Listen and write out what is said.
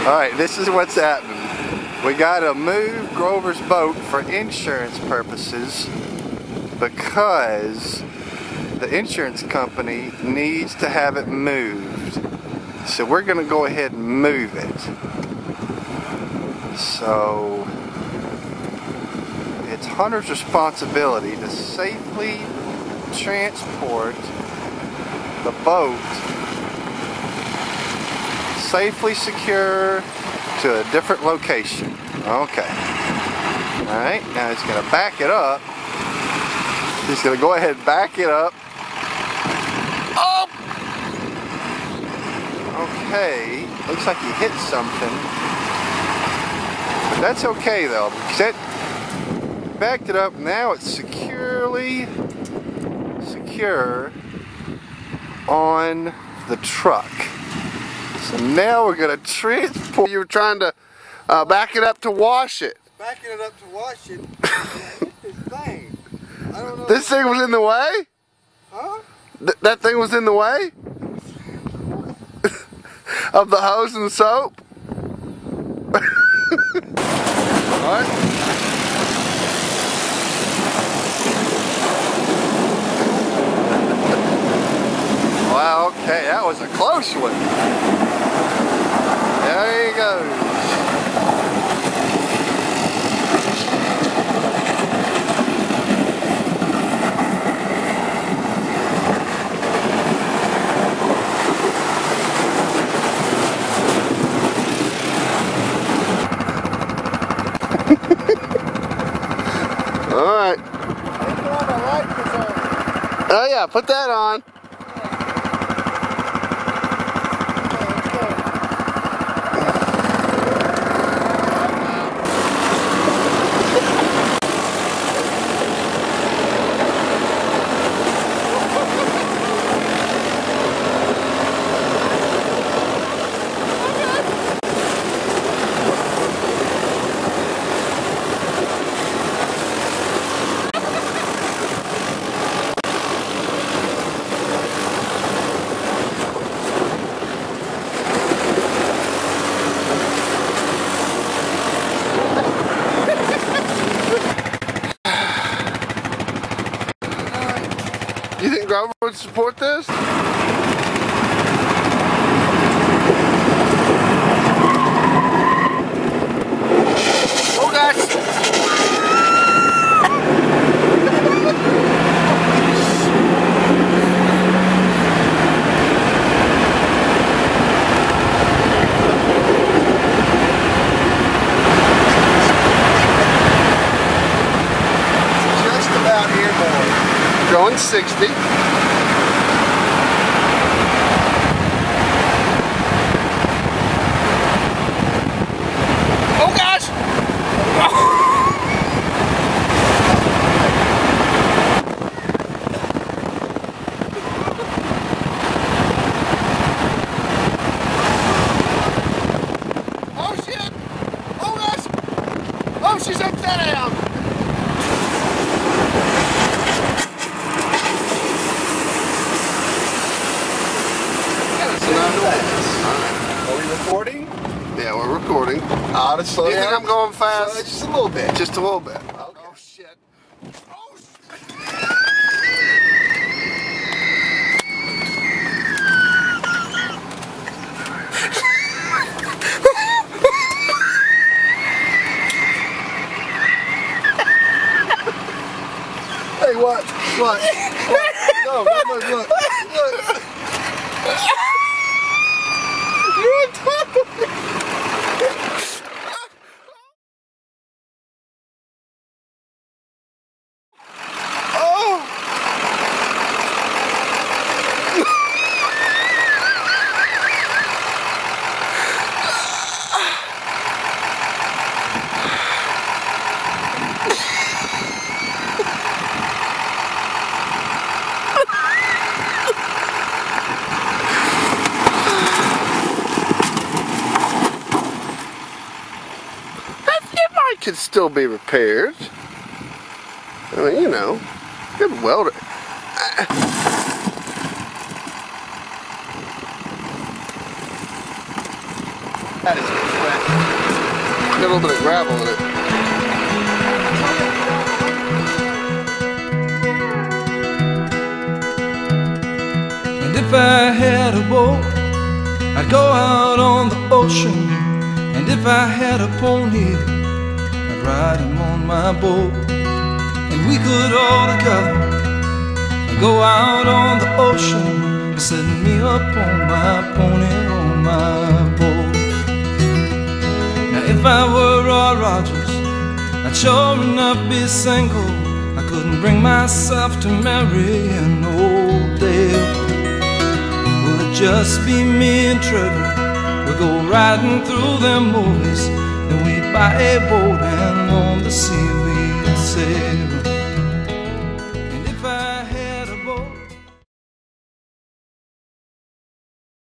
Alright, this is what's happening. We gotta move Grover's boat for insurance purposes because the insurance company needs to have it moved. So we're gonna go ahead and move it. So it's Hunter's responsibility to safely transport the boat, safely secure to a different location. Okay. Alright, now he's going to back it up. He's going to go ahead and back it up. Oh! Okay, looks like he hit something. But that's okay though, because that backed it up. Now it's secure on the truck. So now we're going to transport. You were trying to back it up to wash it. Backing it up to wash it. Hit this thing. I don't know. This thing was in the way? Huh? That thing was in the way? Of the hose and the soap? Alright. Wow, okay, that was a close one. There he goes. Alright. Oh yeah, put that on. You think Grover would support this? Oh gosh! Just about airborne. Going 60. Oh gosh! Oh shit! Oh gosh! Oh, she's upside down! Are we recording? Yeah, we're recording. To slow Do you think I'm going fast? Just a little bit. Just a little bit. Okay. Oh shit. Oh Hey, what? What? No, look. You're on top of me. Could still be repaired. I mean, you know, good welder. That is wet. Got a little bit of gravel in it. And if I had a boat, I'd go out on the ocean. And if I had a pony, I'd ride him on my boat. And we could all together go out on the ocean, set me up on my pony, on my boat. Now if I were Roy Rogers, I'd sure enough be single. I couldn't bring myself to marry an old Dale. Will it just be me and Trevor? We'll go riding through them movies, then we'd buy a boat and on the sea we'd sail.